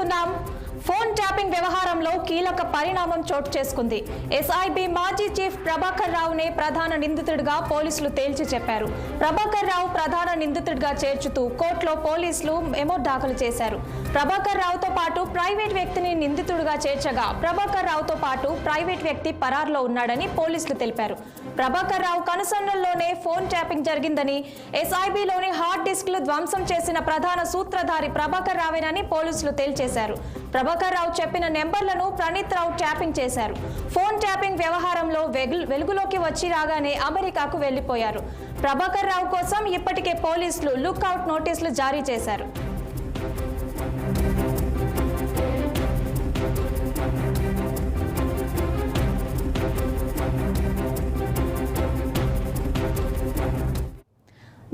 చూస్తున్నాం. Phone tapping వ్యవహారంలో కీలక పరిణామం చోటు చేసుకుంది. ఎస్ఐబి మాజీ చీఫ్ ప్రభాకర్ రావునే ప్రధాన నిందితుడిగా పోలీసులు తేల్చి చెప్పారు. ప్రభాకర్ రావు ప్రధాన నిందితుడిగా చేర్చుతూ కోర్టులో పోలీసులు మెమో దాఖలు చేశారు. ప్రభాకర్ రావుతో పాటు ప్రైవేట్ వ్యక్తిని నిందితుడిగా చేర్చగా ప్రభాకర్ రావుతో పాటు ప్రైవేట్ వ్యక్తి పరారులో ఉన్నాడని పోలీసులు తెలిపారు. ప్రభాకర్ రావు కనుసన్నల్లోనే ఫోన్ ట్యాపింగ్ జరిగిందని, ఎస్ఐబిలోని హార్డ్ డిస్క్లు ధ్వంసం చేసిన ప్రధాన సూత్రధారి ప్రభాకర్ రావేనని పోలీసులు తేల్చేశారు. ప్రభాకర్ రావు చెప్పిన నెంబర్లను ప్రణీత్ రావు ట్యాపింగ్ చేశారు. ఫోన్ ట్యాపింగ్ వ్యవహారంలో వెలుగులోకి వచ్చి రాగానే అమెరికాకు వెళ్లిపోయారు. ప్రభాకర్ రావు కోసం ఇప్పటికే పోలీసులు లుక్అవుట్ నోటీసులు జారీ చేశారు.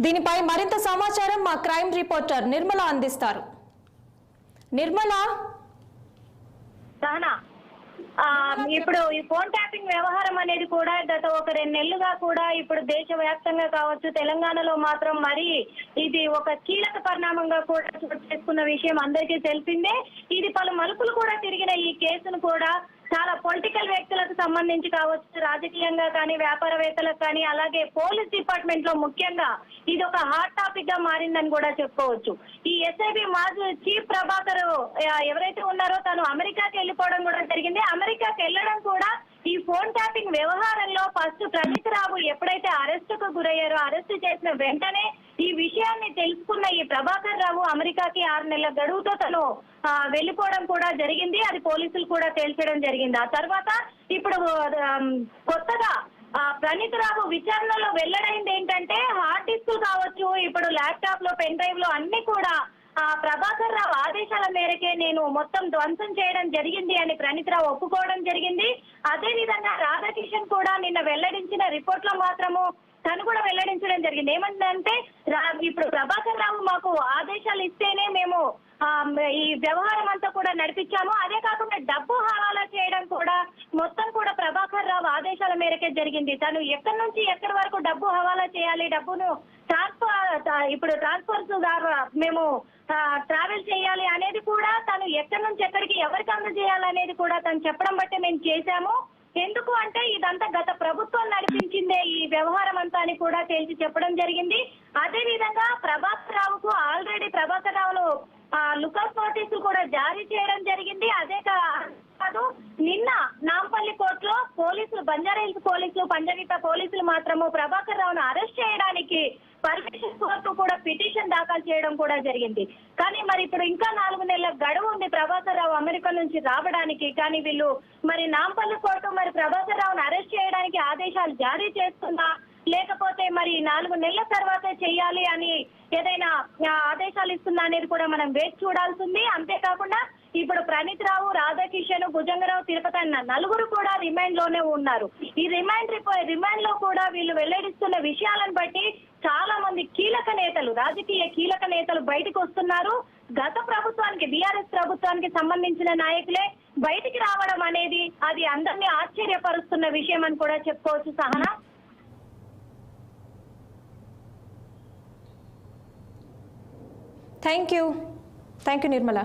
దీనిపై మరింత సమాచారం మా క్రైమ్ రిపోర్టర్ నిర్మల అందిస్తారు. నిర్మల, ఇప్పుడు ఈ ఫోన్ ట్యాపింగ్ వ్యవహారం అనేది కూడా గత ఒక 2 నెలలుగా కూడా ఇప్పుడు దేశవ్యాప్తంగా కావచ్చు, తెలంగాణలో మాత్రం మరి ఇది ఒక కీలక పరిణామంగా కూడా చోటు చేసుకున్న విషయం అందరికీ తెలిసిందే. ఇది పలు మలుపులు కూడా తిరిగిన ఈ కేసును కూడా చాలా పొలిటికల్ వ్యక్తులకు సంబంధించి కావచ్చు, రాజకీయంగా కానీ, వ్యాపారవేత్తలకు కానీ, అలాగే పోలీస్ డిపార్ట్మెంట్ లో ముఖ్యంగా ఇది ఒక హాట్ టాపిక్ గా మారిందని కూడా చెప్పుకోవచ్చు. ఈ ఎస్ఐబి మాజీ చీఫ్ ప్రభాకర్ ఎవరైతే ఉన్నారో తను అమెరికాకి వెళ్ళిపోవడం కూడా జరిగింది. అమెరికాకి వెళ్ళడం కూడా ఈ ఫోన్ ట్యాపింగ్ వ్యవహారంలో ఫస్ట్ ప్రణీత్ రావు ఎప్పుడైతే అరెస్టుకు గురయ్యారో, అరెస్టు చేసిన వెంటనే ఈ విషయాన్ని తెలుసుకున్న ఈ ప్రభాకర్ రావు అమెరికాకి 6 నెలల గడువుతో తను వెళ్లిపోవడం కూడా జరిగింది. అది పోలీసులు కూడా తేల్చడం జరిగింది. ఆ తర్వాత ఇప్పుడు కొత్తగా ప్రణీత్ రావు విచారణలో వెల్లడైంది ఏంటంటే హార్డ్ డిస్క్ కావచ్చు, ఇప్పుడు ల్యాప్టాప్ లో, పెన్ డ్రైవ్ లో అన్ని కూడా ప్రభాకర్ రావు ఆదేశాల మేరకే నేను మొత్తం ధ్వంసం చేయడం జరిగింది అని ప్రణీత్ రావు ఒప్పుకోవడం జరిగింది. అదే విధంగా రాధాకిషన్ కూడా నిన్న వెల్లడించిన రిపోర్ట్ లో మాత్రము తను కూడా వెల్లడించడం జరిగింది. ఏమంటే ఇప్పుడు ప్రభాకర్ రావు మాకు ఆదేశాలు ఇస్తేనే మేము ఈ వ్యవహారం అంతా కూడా నడిపించాము. అదే కాకుండా డబ్బు హవాలా చేయడం కూడా మొత్తం కూడా ప్రభాకర్ రావు ఆదేశాల మేరకే జరిగింది. తను ఎక్కడి నుంచి ఎక్కడి వరకు డబ్బు హవాలా చేయాలి, డబ్బును ట్రాన్స్ఫర్ ద్వారా మేము ట్రావెల్ చేయాలి అనేది కూడా తను ఎక్కడి నుంచి ఎక్కడికి ఎవరికి అందజేయాలనేది కూడా తను చెప్పడం బట్టి మేము చేశాము. ఎందుకు అంటే ఇదంతా గత ప్రభుత్వం నడిపించిందే ఈ వ్యవహారం అంతా అని కూడా తేల్చి చెప్పడం జరిగింది. అదే విధంగా ప్రభాకర్ రావుకు ఆల్రెడీ ప్రభాకర్ రావును లుకౌట్ నోటీసులు కూడా జారీ చేయడం జరిగింది. అదే కాదు, నిన్న నాంపల్లి కోర్టులో పోలీసులు, బంజారాహిల్స్ పోలీసులు, పంజాగుట్ట పోలీసులు మాత్రము ప్రభాకర్ రావును అరెస్ట్ చేయడానికి పర్మిషన్ కోర్టు కూడా పిటిషన్ దాఖలు చేయడం కూడా జరిగింది. కానీ మరి ఇప్పుడు ఇంకా 4 నెలల గడువు ఉంది ప్రభాకర్ రావు అమెరికా నుంచి రావడానికి. కానీ వీళ్ళు మరి నాంపల్లి కోర్టు మరి ప్రభాకర్ రావును అరెస్ట్ చేయడానికి ఆదేశాలు జారీ చేస్తుందా, లేకపోతే మరి 4 నెలల తర్వాతే చెయ్యాలి అని ఏదైనా ఆదేశాలు ఇస్తుందా అనేది కూడా మనం వేచి చూడాల్సింది. అంతేకాకుండా ఇప్పుడు ప్రణీత్ రావు, రాధాకిషన్, భుజంగరావు, తిరుపతి అన్న 4 కూడా రిమాండ్ లోనే ఉన్నారు. ఈ రిమాండ్ లో కూడా వీళ్ళు వెల్లడిస్తున్న విషయాలను బట్టి చాలా మంది కీలక నేతలు, రాజకీయ కీలక నేతలు బయటకు వస్తున్నారు. గత ప్రభుత్వానికి, బీఆర్ఎస్ ప్రభుత్వానికి సంబంధించిన నాయకులే బయటికి రావడం అనేది అది అందరినీ ఆశ్చర్యపరుస్తున్న విషయం అని కూడా చెప్పుకోవచ్చు. Sahana, thank you Nirmala.